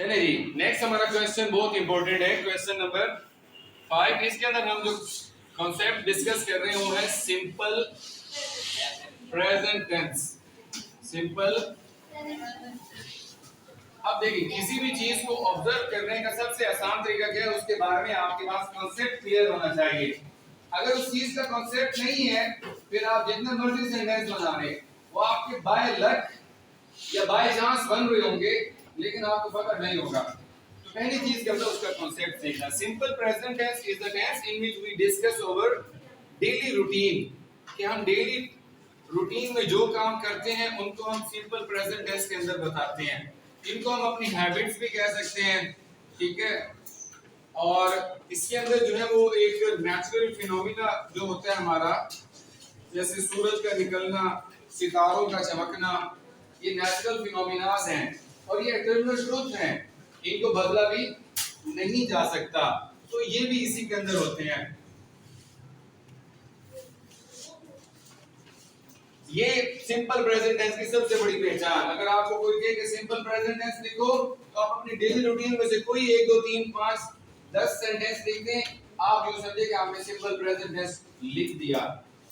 चलिए जी, नेक्स्ट हमारा क्वेश्चन बहुत इंपॉर्टेंट है, क्वेश्चन नंबर 5। इसके अंदर हम जो कॉन्सेप्ट डिस्कस कर रहे हैं वो है सिंपल प्रेजेंट टेंस। सिंपल। अब देखिए, किसी भी चीज को ऑब्जर्व करने का सबसे आसान तरीका क्या है, उसके बारे में आपके पास कॉन्सेप्ट क्लियर होना चाहिए। अगर उस चीज का कॉन्सेप्ट नहीं है, फिर आप जितने मर्जी सेंटेंस बना रहे, वो आपके बाय लक या बाय चांस बन रहे होंगे, लेकिन आपको पता नहीं होगा। तो पहली चीज क्या होता है, उसका कॉन्सेप्ट सीखना। Simple present tense is the tense in which we discuss over daily routine, कि हम डेली रूटीन में जो काम करते हैं उनको हम सिंपल प्रेजेंट टेंस के अंदर बताते हैं। इनको हम अपनी हैबिट्स भी कह सकते हैं, ठीक है। और इसके अंदर जो है वो एक नेचुरल फिनोमिना जो होता है हमारा, जैसे सूरज का निकलना, सितारों का चमकना, ये नेचुरल फिनोमिनास हैं और ये इटर्नल ट्रुथ हैं, इनको बदला भी नहीं जा सकता। तो ये भी इसी के अंदर होते हैं। ये सिंपल प्रेजेंट टेंस की सबसे बड़ी पहचान। अगर आपको कोई कहे कि सिंपल प्रेजेंट टेंस लिखो, तो आप अपनी डेली रूटीन में से कोई 1 2 3 5 10 सेंटेंस लिख दें, आप यूं समझे कि आपने सिंपल प्रेजेंट टेंस लिख दिया।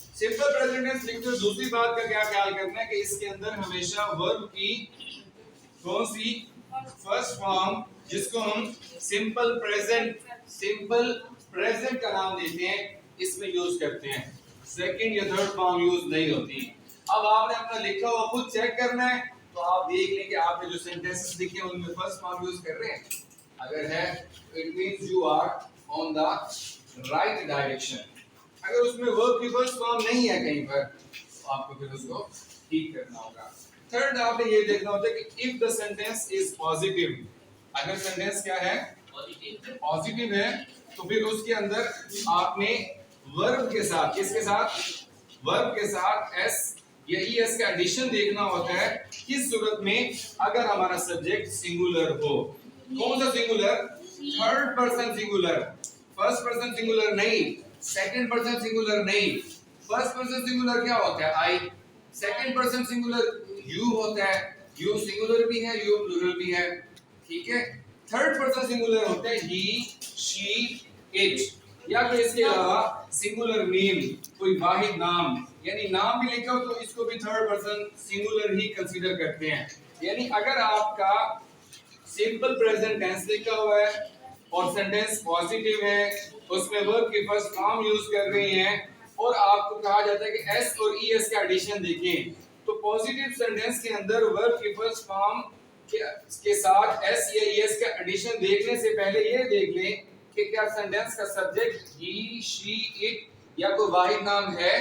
सिंपल प्रेजेंट टेंस लिखते हो, दूसरी बात का क्या ख्याल करना है कि इसके अंदर हमेशा वर्ब की कौन सी फर्स्ट फॉर्म, जिसको हम सिंपल प्रेजेंट का नाम देते हैं, इसमें यूज करते हैं। सेकंड या थर्ड फॉर्म यूज नहीं होती। अब आपने अपना लिखा हुआ खुद चेक करना है, तो आप देख लें कि आपने जो सेंटेंसेस लिखे हैं उनमें फर्स्ट फॉर्म यूज कर रहे हैं। अगर है तो it means you are on the right direction. अगर उसमें वर्ब की फर्स्ट फॉर्म नहीं है कहीं पर, तो आपको फिर उसको ठीक करना होगा। थर्ड आपने ये देखना होता है कि if the sentence is positive, अगर सेंटेंस क्या है, पॉजिटिव है, तो फिर उसके अंदर आपने वर्ब के साथ, किसके साथ, वर्ब के साथ एस या ईएस का एडिशन देखना होता है। किस सूरत में, अगर हमारा सब्जेक्ट सिंगुलर हो। कौन सा singular, third person singular, first person singular नहीं, सेकंड पर्सन सिंगुलर नहीं। फर्स्ट पर्सन सिंगुलर क्या होता है, आई। सेकंड पर्सन सिंगुलर यू होता है, यू सिंगुलर भी है, यू प्लूरल भी है, ठीक है। थर्ड पर्सन सिंगुलर होता है ही, शी, इट, या फिर इसके अलावा सिंगुलर नेम, कोई वाहिद नाम, यानी नाम भी लिखा हो तो इसको भी थर्ड पर्सन सिंगुलर ही कंसीडर करते हैं। यानी अगर आपका सिंपल प्रेजेंट टेंस लिखा हुआ है और सेंटेंस पॉजिटिव है, उसमें वर्ब की फर्स्ट फॉर्म यूज कर रहे हैं और आपको कहा जाता है कि एस और ईएस का एडिशन देखें, तो पॉजिटिव सेंटेंस के अंदर वर्ब की फर्स्ट फॉर्म के साथ एस या ईएस का एडिशन देखने से पहले ये देख लें कि क्या सेंटेंस का सब्जेक्ट ही, शी, इट या कोई वाहिद नाम है।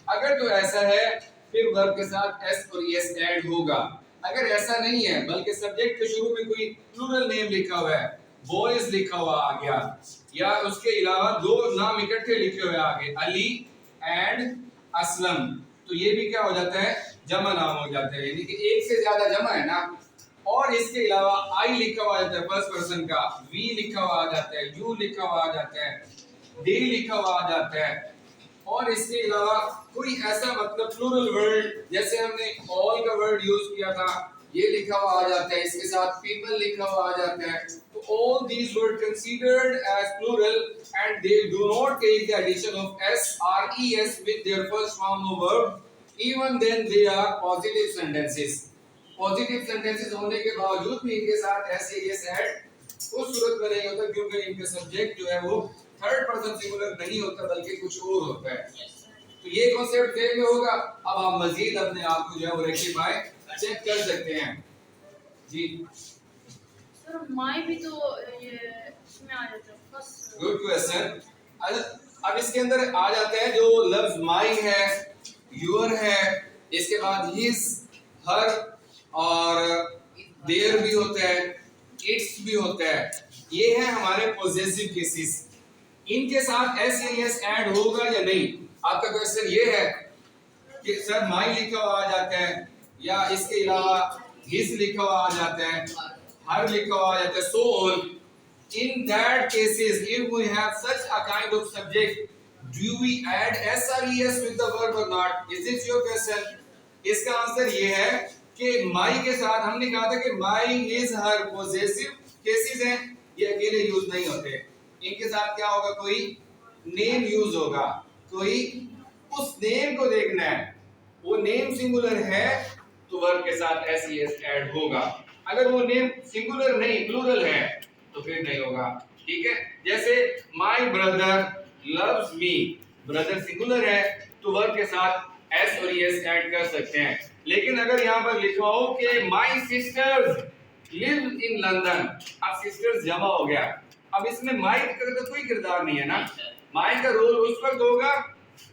अगर तो ऐसा है, फिर वर्ब के साथ एस और एस ऐड होगा। अगर ऐसा नहीं है, बल्कि सब्जेक्ट के शुरू में कोई प्लूरल नेम लिखा हुआ है, बॉयज लिखा हुआ आ गया, या उसके अलावा दो नाम इकट्ठे लिखे हुए आगे, अली एंड असलम, तो ये भी क्या हो जाता है, जमा नाम हो जाता है, यानी कि एक से ज्यादा जमा है ना। और इसके अलावा आई लिखा हुआ आ जाता है फर्स्ट पर्सन का, वी लिखा हुआ आ जाता है, यू लिखा हुआ आ जाता है, दे लिखा हुआ आ जाता है। और इसके अलावा कोई ऐसा मतलब प्लूरल वर्ड, जैसे हमने ऑल का वर्ड यूज किया था, ये लिखा हुआ आ जाता है, इसके साथ पीपल लिखा हुआ आ जाता है। तो all these word considered as plural and they do not take the addition of S or E S with their first form of verb, even then they are positive sentences. Positive sentences होने के बावजूद भी इनके साथ ऐसे ये add उस सूरत में नहीं होता, क्योंकि इनका सब्जेक्ट जो है वो थर्ड पर्सन सिंगुलर नहीं होता, बल्कि कुछ और होता है। तो ये कॉन्सेप्ट देख में होगा। अब आप मजीद अपने आप को जो है वो रेक्टिफाई चेक कर सकते हैं जी। सर माय भी तो ये इसमें आ जाता है फर्स्ट। Good question. अब इसके अंदर आ जाते हैं जो लफ्ज माई है, योर है, इसके बाद हिज, हर और देयर भी होता है, इट्स भी होता है। ये है हमारे पॉजेसिव केसेस। इनके साथ एस या एस ऐड होगा या नहीं, आपका क्वेश्चन ये है कि सर माई लिखा हुआ आ जाता है, या इसके अलावा हिज लिखा हुआ आ जाता है, हर लिखा हुआ आ जाता है, so on. In that cases, if we have such a kind of subject, do we add s or es with the verb or not? Is this your question? इसका आंसर ये है कि माई के साथ हमने कहा था कि माई इज हर पोजेसिव केसेस हैं, ये अकेले यूज नहीं होते, इनके साथ क्या होगा, कोई नेम यूज होगा, कोई उस नेम को देखना है, वो नेम सिंगुलर है तो वर्ब के साथ एस ऐड होगा, अगर वो नेम सिंगुलर नहीं प्लूरल है तो फिर नहीं होगा। ठीक है, जैसे my brother loves me, brother singular है तो वर्ब के साथ एस और एस ऐड कर सकते हैं, लेकिन अगर यहाँ पर लिखा हो कि माई सिस्टर्स लिव इन लंदन, अब सिस्टर्स जमा हो गया, अब इसमें माई का तो कोई किरदार नहीं है ना, माई का रोल उस वक्त होगा,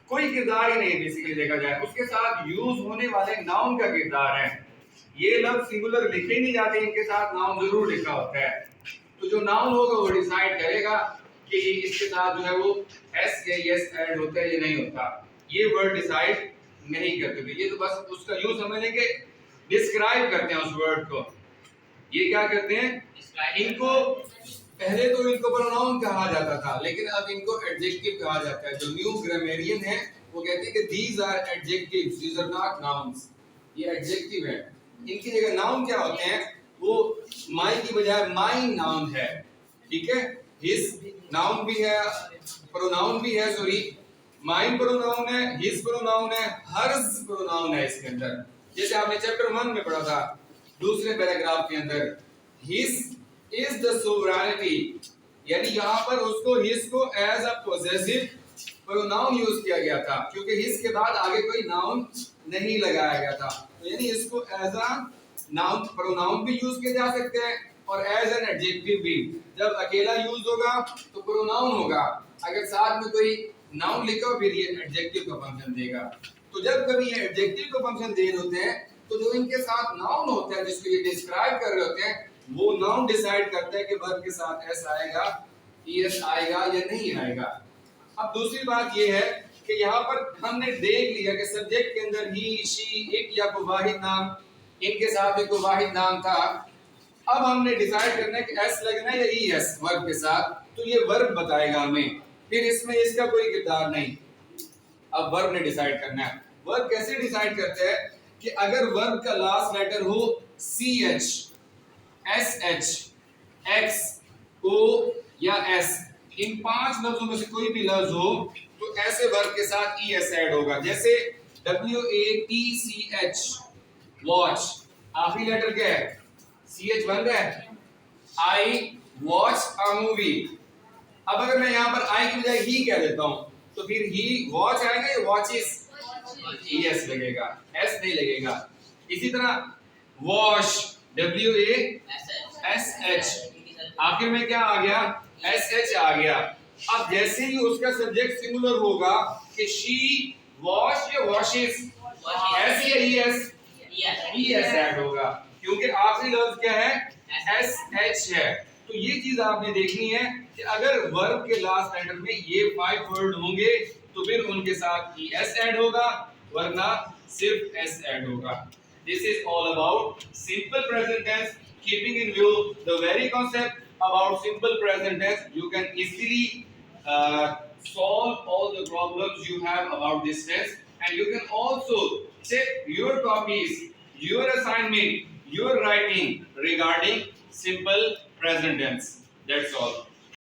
कोई किरदार ही नहीं बेसिकली देखा जाए, उसके साथ यूज होने वाले नाउन का किरदार है, ये लफ्ज सिंगुलर लिखे ही नहीं जाते, इनके साथ नाउन जरूर लिखा होता है, तो जो नाउन होगा वो डिसाइड करेगा कि इसके साथ जो है वो एस या एस ऐड होता है या नहीं होता, ये वर्ड डिसाइड नहीं करते, ये तो बस उसका यूज समझने के डिस्क्राइब करते हैं उस वर्ड को, ये क्या करते हैं, इनको पहले तो इनको प्रोनाउन कहा जाता था, लेकिन अब इनको एडजेक्टिव कहा जाता है, जो न्यू ग्रामेरियन है वो कहते हैं कि these are adjectives, these are not nouns, ये एडजेक्टिव है, इनकी जगह नाउन क्या होते हैं, वो माई की बजाय माइन नाउन है, ठीक है, हिज नाउन भी है, प्रोनाउन भी है, सॉरी माइन प्रोनाउन है, हिज प्रोनाउन है, हर्स प्रोनाउन है इसके अंदर, जैसे आपने चैप्टर 1 में पढ़ा था दूसरे पैराग्राफ के अंदर, हिज इज द सोवरेनिटी, यानी यहाँ पर उसको हिज को as a possessive pronoun use किया गया था, क्योंकि हिज के बाद आगे कोई नाउन नहीं लगाया गया था, तो यानी इसको एज अ नाउन प्रोनाउन भी यूज किए जा सकते हैं और एज एन एडजेक्टिव भी, जब अकेला यूज होगा तो प्रोनाउन होगा, अगर साथ में कोई नाउन लिखा हो फिर ये एडजेक्टिव का फंक्शन देगा, तो जब कभी ये एडजेक्टिव का फंक्शन दे रहे होते हैं तो जो इनके साथ नाउन होता है जिसको ये डिस्क्राइब कर रहे होते हैं वो नाउन डिसाइड करता है कि वर्ब के साथ एस आएगा, एस आएगा या नहीं आएगा। अब दूसरी बात ये है कि यहाँ पर हमने देख लिया कि सब्जेक्ट के अंदर ही, शी, इट या कोई वाहिद नाम, इनके साथ भी कोई वाहिद नाम था, अब हमने डिसाइड करना है कि एस लगना है या ई एस वर्ब के साथ, तो ये वर्ब बताएगा हमें, फिर इसमें इसका कोई किरदार नहीं, अब वर्ब ने डिसाइड करना है। वर्ब कैसे डिसाइड करते हैं कि अगर वर्ब का लास्ट लेटर हो C H, S H, X, O या एस, इन 5 लफ्जों में से कोई भी लफ्ज हो तो ऐसे वर्ब के साथ ई एस ऐड होगा, जैसे W A T C H watch, आखिरी लेटर क्या है, सी एच बन रहा है, आई वॉच अ मूवी, अब अगर मैं यहाँ पर आई की बजाय ही कह देता हूँ तो फिर ही वॉच आएगा या वॉचेस, ई एस लगेगा, एस नहीं लगेगा। इसी तरह wash, W A S H, आखिर में क्या आ गया, S H आ गया, अब जैसे ही उसका सब्जेक्ट सिंगुलर होगा कि शी वॉश या वॉशेस, एस या E S, E S add होगा, क्योंकि आखिरी लफ्ज क्या है, एस एच है, तो ये चीज आपने देखनी है कि अगर वर्ब के लास्ट लेटर में ये 5 वर्ड होंगे तो फिर उनके साथ ई एस ऐड होगा, वरना सिर्फ एस ऐड होगा। This is all about simple present tense. Keeping in view the very concept about simple present tense, you can easily solve all the problems you have about this tense, and you can also check your copies, your assignment, your writing regarding simple present tense. That's all.